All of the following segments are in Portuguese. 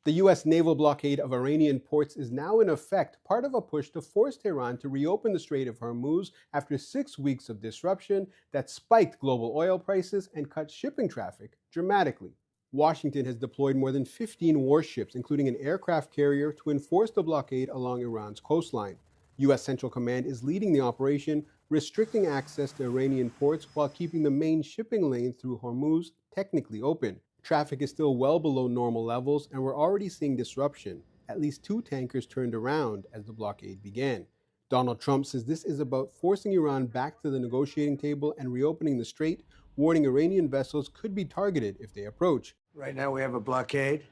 The U.S. naval blockade of Iranian ports is now in effect, part of a push to force Tehran to reopen the Strait of Hormuz after 6 weeks of disruption that spiked global oil prices and cut shipping traffic dramatically. Washington has deployed more than 15 warships, including an aircraft carrier, to enforce the blockade along Iran's coastline. U.S. Central Command is leading the operation, restricting access to Iranian ports while keeping the main shipping lane through Hormuz technically open. Traffic is still well below normal levels, and we're already seeing disruption. At least 2 tankers turned around as the blockade began. Donald Trump says this is about forcing Iran back to the negotiating table and reopening the strait, warning Iranian vessels could be targeted if they approach. Right now we have a blockade.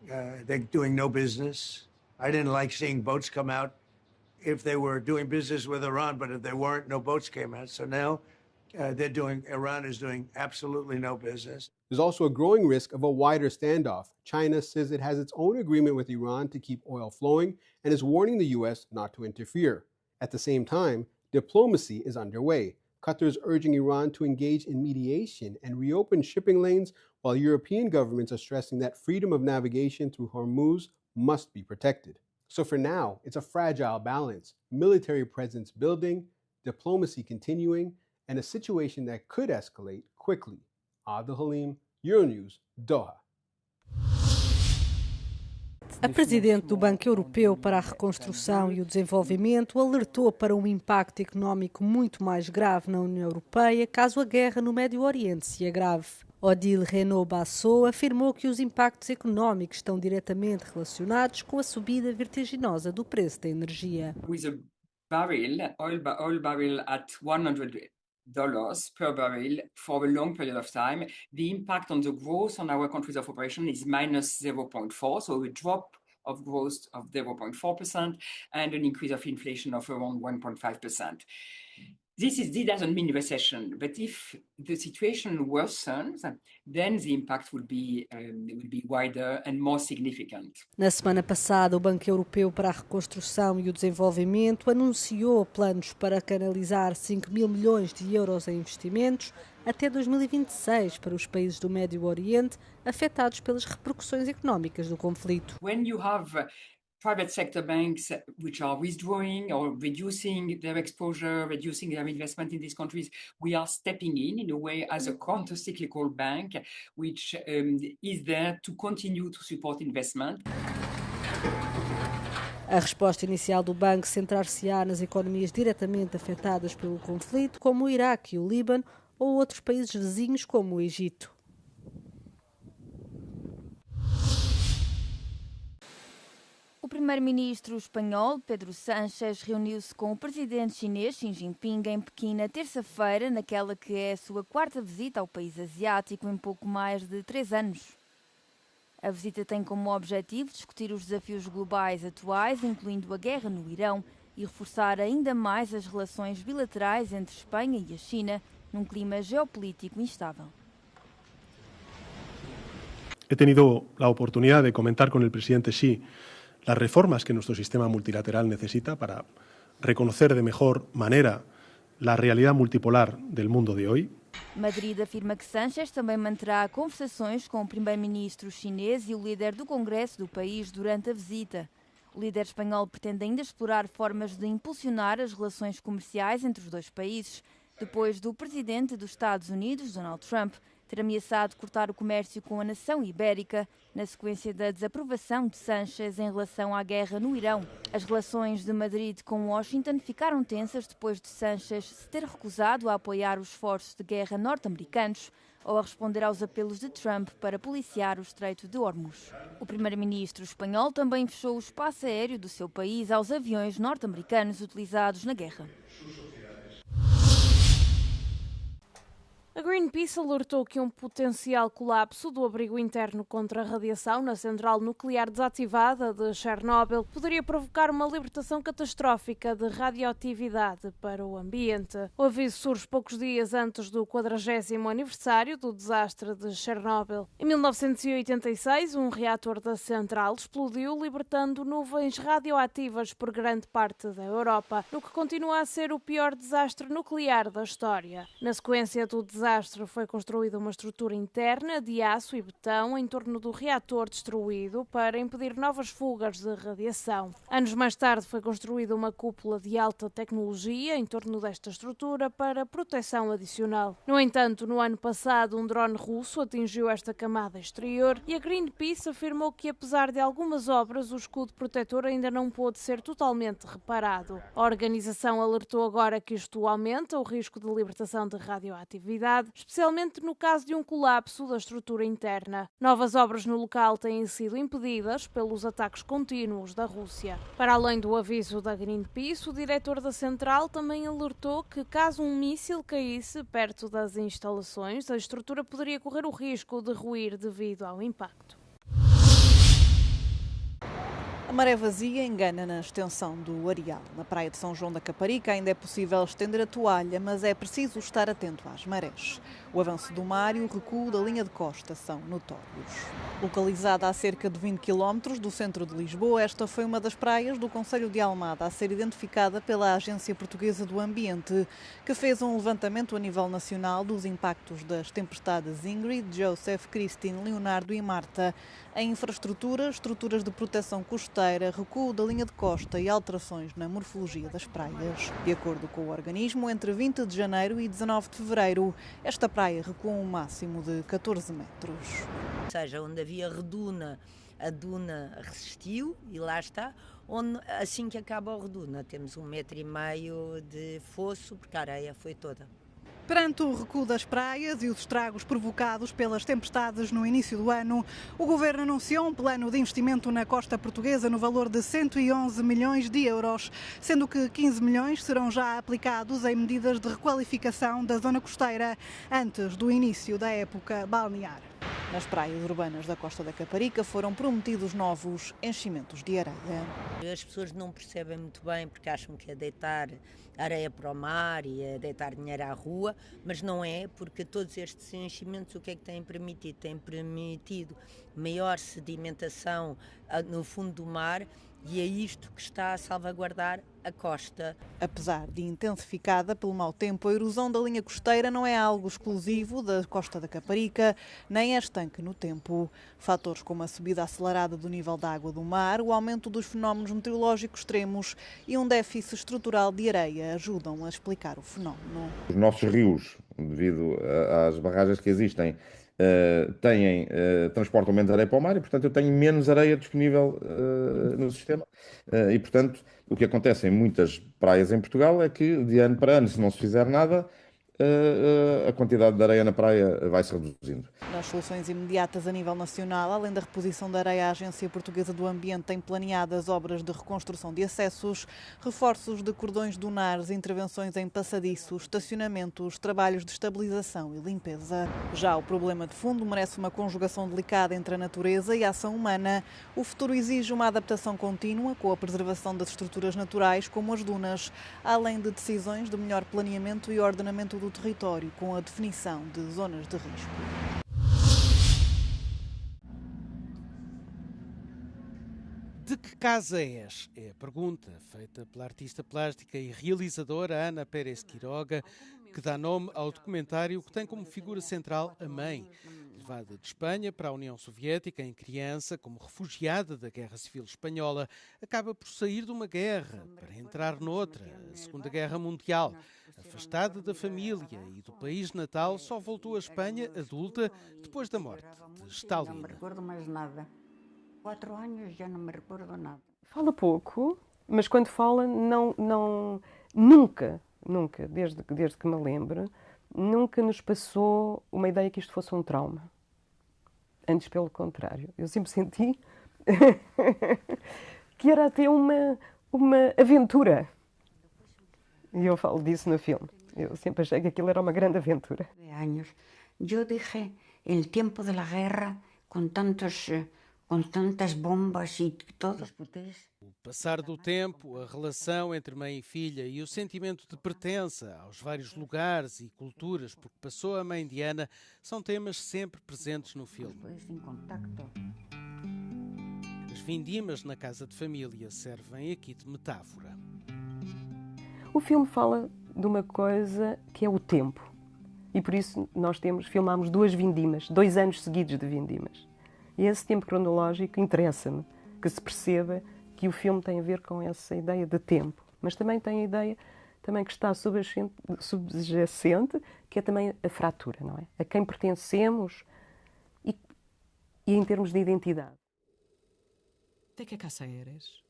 They're doing no business. I didn't like seeing boats come out if they were doing business with Iran, but if they weren't, no boats came out. So now Iran is doing absolutely no business. There's also a growing risk of a wider standoff. China says it has its own agreement with Iran to keep oil flowing and is warning the U.S. not to interfere. At the same time, diplomacy is underway. Qatar is urging Iran to engage in mediation and reopen shipping lanes, while European governments are stressing that freedom of navigation through Hormuz must be protected. So for now, it's a fragile balance. Military presence building, diplomacy continuing, and a situation that could escalate quickly. Adel Halim, Euronews, Doha. A presidente do Banco Europeu para a Reconstrução e o Desenvolvimento alertou para um impacto económico muito mais grave na União Europeia caso a guerra no Médio Oriente se agrave. Odile Renaud-Bassot afirmou que os impactos económicos estão diretamente relacionados com a subida vertiginosa do preço da energia. With a oil barrel at $100 per barrel for a long period of time, the impact on the growth on our countries of operation is minus 0.4, so a drop of growth of 0.4% and an increase of inflation of around 1.5%. This doesn't mean recession, but if the situation worsens, then the impact will be wider and more significant. Na semana passada, o Banco Europeu para a Reconstrução e o Desenvolvimento anunciou planos para canalizar 5 mil milhões de euros em investimentos até 2026 para os países do Médio Oriente afetados pelas repercussões económicas do conflito. When you have private sector banks which are withdrawing or reducing their exposure, reducing their investment in these countries, we are stepping in a way as a counter-cyclical bank which is there to continue to support investment. A resposta inicial do banco centrar-se-á nas economias diretamente afetadas pelo conflito, como o Iraque e o Líbano, ou outros países vizinhos como o Egito. O primeiro-ministro espanhol, Pedro Sánchez, reuniu-se com o presidente chinês, Xi Jinping, em Pequim na terça-feira, naquela que é a sua 4ª visita ao país asiático em pouco mais de 3 anos. A visita tem como objetivo discutir os desafios globais atuais, incluindo a guerra no Irão, e reforçar ainda mais as relações bilaterais entre Espanha e a China, num clima geopolítico instável. He tenido la oportunidad de comentar con el presidente Xi las reformas que nuestro sistema multilateral necesita para reconocer de mejor manera la realidad multipolar del mundo de hoy. Madrid afirma que Sánchez também manterá conversações com o primeiro-ministro chinês e o líder do Congresso do país durante a visita. O líder espanhol pretende ainda explorar formas de impulsionar as relações comerciais entre os dois países, depois do presidente dos Estados Unidos, Donald Trump, ter ameaçado cortar o comércio com a nação ibérica na sequência da desaprovação de Sánchez em relação à guerra no Irão. As relações de Madrid com Washington ficaram tensas depois de Sánchez se ter recusado a apoiar os esforços de guerra norte-americanos ou a responder aos apelos de Trump para policiar o Estreito de Hormuz. O primeiro-ministro espanhol também fechou o espaço aéreo do seu país aos aviões norte-americanos utilizados na guerra. A Greenpeace alertou que um potencial colapso do abrigo interno contra a radiação na central nuclear desativada de Chernobyl poderia provocar uma libertação catastrófica de radioatividade para o ambiente. O aviso surge poucos dias antes do 40º aniversário do desastre de Chernobyl. Em 1986, um reator da central explodiu, libertando nuvens radioativas por grande parte da Europa, no que continua a ser o pior desastre nuclear da história. Na sequência do desastre, desastre, foi construída uma estrutura interna de aço e betão em torno do reator destruído para impedir novas fugas de radiação. Anos mais tarde foi construída uma cúpula de alta tecnologia em torno desta estrutura para proteção adicional. No entanto, no ano passado, um drone russo atingiu esta camada exterior e a Greenpeace afirmou que, apesar de algumas obras, o escudo protetor ainda não pôde ser totalmente reparado. A organização alertou agora que isto aumenta o risco de libertação de radioatividade, especialmente no caso de um colapso da estrutura interna. Novas obras no local têm sido impedidas pelos ataques contínuos da Rússia. Para além do aviso da Greenpeace, o diretor da central também alertou que, caso um míssil caísse perto das instalações, a estrutura poderia correr o risco de ruir devido ao impacto. A maré vazia engana na extensão do areal. Na praia de São João da Caparica ainda é possível estender a toalha, mas é preciso estar atento às marés. O avanço do mar e o recuo da linha de costa são notórios. Localizada a cerca de 20 km do centro de Lisboa, esta foi uma das praias do concelho de Almada a ser identificada pela Agência Portuguesa do Ambiente, que fez um levantamento a nível nacional dos impactos das tempestades Ingrid, Joseph, Christine, Leonardo e Marta em infraestruturas, estruturas de proteção costeira, recuo da linha de costa e alterações na morfologia das praias. De acordo com o organismo, entre 20 de janeiro e 19 de fevereiro, esta praia recuou um máximo de 14 metros. Ou seja, onde havia reduna, a duna resistiu e lá está. Onde, assim que acaba a reduna, temos 1,5 m de fosso, porque a areia foi toda. Perante o recuo das praias e os estragos provocados pelas tempestades no início do ano, o Governo anunciou um plano de investimento na costa portuguesa no valor de 111 milhões de euros, sendo que 15 milhões serão já aplicados em medidas de requalificação da zona costeira antes do início da época balnear. Nas praias urbanas da Costa da Caparica foram prometidos novos enchimentos de areia. As pessoas não percebem muito bem porque acham que é deitar areia para o mar e é deitar dinheiro à rua, mas não é, porque todos estes enchimentos o que é que têm permitido? Têm permitido maior sedimentação no fundo do mar e é isto que está a salvaguardar a costa. Apesar de intensificada pelo mau tempo, a erosão da linha costeira não é algo exclusivo da Costa da Caparica, nem é estanque no tempo. Fatores como a subida acelerada do nível da água do mar, o aumento dos fenómenos meteorológicos extremos e um déficit estrutural de areia ajudam a explicar o fenómeno. Os nossos rios, devido às barragens que existem, transportam menos areia para o mar e, portanto, eu tenho menos areia disponível no sistema. E, portanto, o que acontece em muitas praias em Portugal é que, de ano para ano, se não se fizer nada, a quantidade de areia na praia vai se reduzindo. Nas soluções imediatas a nível nacional, além da reposição da areia, a Agência Portuguesa do Ambiente tem planeadas obras de reconstrução de acessos, reforços de cordões dunares, intervenções em passadiços, estacionamentos, trabalhos de estabilização e limpeza. Já o problema de fundo merece uma conjugação delicada entre a natureza e a ação humana. O futuro exige uma adaptação contínua com a preservação das estruturas naturais, como as dunas, além de decisões de melhor planeamento e ordenamento do território, com a definição de zonas de risco. De que casa és? É a pergunta feita pela artista plástica e realizadora Ana Pérez Quiroga, que dá nome ao documentário que tem como figura central a mãe, levada de Espanha para a União Soviética em criança, como refugiada da Guerra Civil Espanhola, acaba por sair de uma guerra para entrar noutra, a Segunda Guerra Mundial. Afastada da família e do país natal, só voltou à Espanha adulta depois da morte de Stalin. Não me recordo mais nada. 4 anos já não me recordo nada. Fala pouco, mas quando fala, nunca, desde que me lembro, nunca nos passou uma ideia que isto fosse um trauma. Antes, pelo contrário. Eu sempre senti que era até uma aventura. E eu falo disso no filme. Eu sempre achei que aquilo era uma grande aventura. Eu dije, el tempo de la guerra, com tantas bombas e todos. O passar do tempo, a relação entre mãe e filha e o sentimento de pertença aos vários lugares e culturas por que passou a mãe de Ana são temas sempre presentes no filme. As vindimas na casa de família servem aqui de metáfora. O filme fala de uma coisa que é o tempo. E por isso nós filmámos 2 vindimas, 2 anos seguidos de vindimas. E esse tempo cronológico interessa-me, que se perceba que o filme tem a ver com essa ideia de tempo, mas também tem a ideia que está subjacente, que é também a fratura, não é? A quem pertencemos e em termos de identidade. De que casa eres?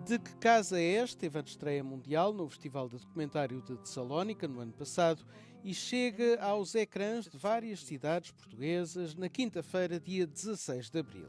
De que casa és teve a estreia mundial no Festival de Documentário de Tessalónica no ano passado e chega aos ecrãs de várias cidades portuguesas na quinta-feira, dia 16 de abril.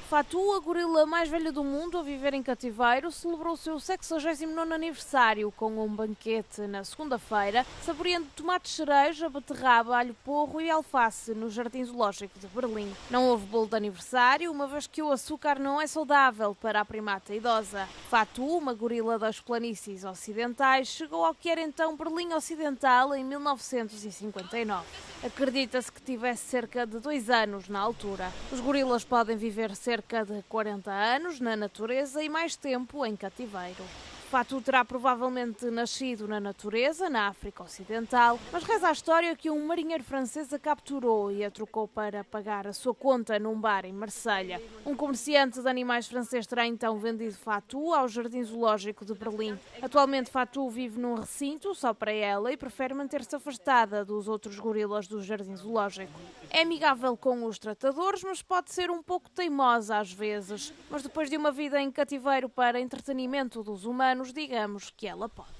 Fatu, a gorila mais velha do mundo a viver em cativeiro, celebrou o seu 69º aniversário com um banquete na segunda-feira, saboreando tomates cereja, beterraba, alho porro e alface no Jardim Zoológico de Berlim. Não houve bolo de aniversário, uma vez que o açúcar não é saudável para a primata idosa. Fatu, uma gorila das planícies ocidentais, chegou ao que era então Berlim Ocidental em 1959. Acredita-se que tivesse cerca de 2 anos na altura. Os gorilas podem viver cerca de 40 anos na natureza e mais tempo em cativeiro. Fatu terá provavelmente nascido na natureza, na África Ocidental, mas reza a história que um marinheiro francês a capturou e a trocou para pagar a sua conta num bar em Marselha. Um comerciante de animais francês terá então vendido Fatu ao Jardim Zoológico de Berlim. Atualmente Fatu vive num recinto só para ela e prefere manter-se afastada dos outros gorilas do Jardim Zoológico. É amigável com os tratadores, mas pode ser um pouco teimosa às vezes. Mas depois de uma vida em cativeiro para entretenimento dos humanos, digamos que ela pode.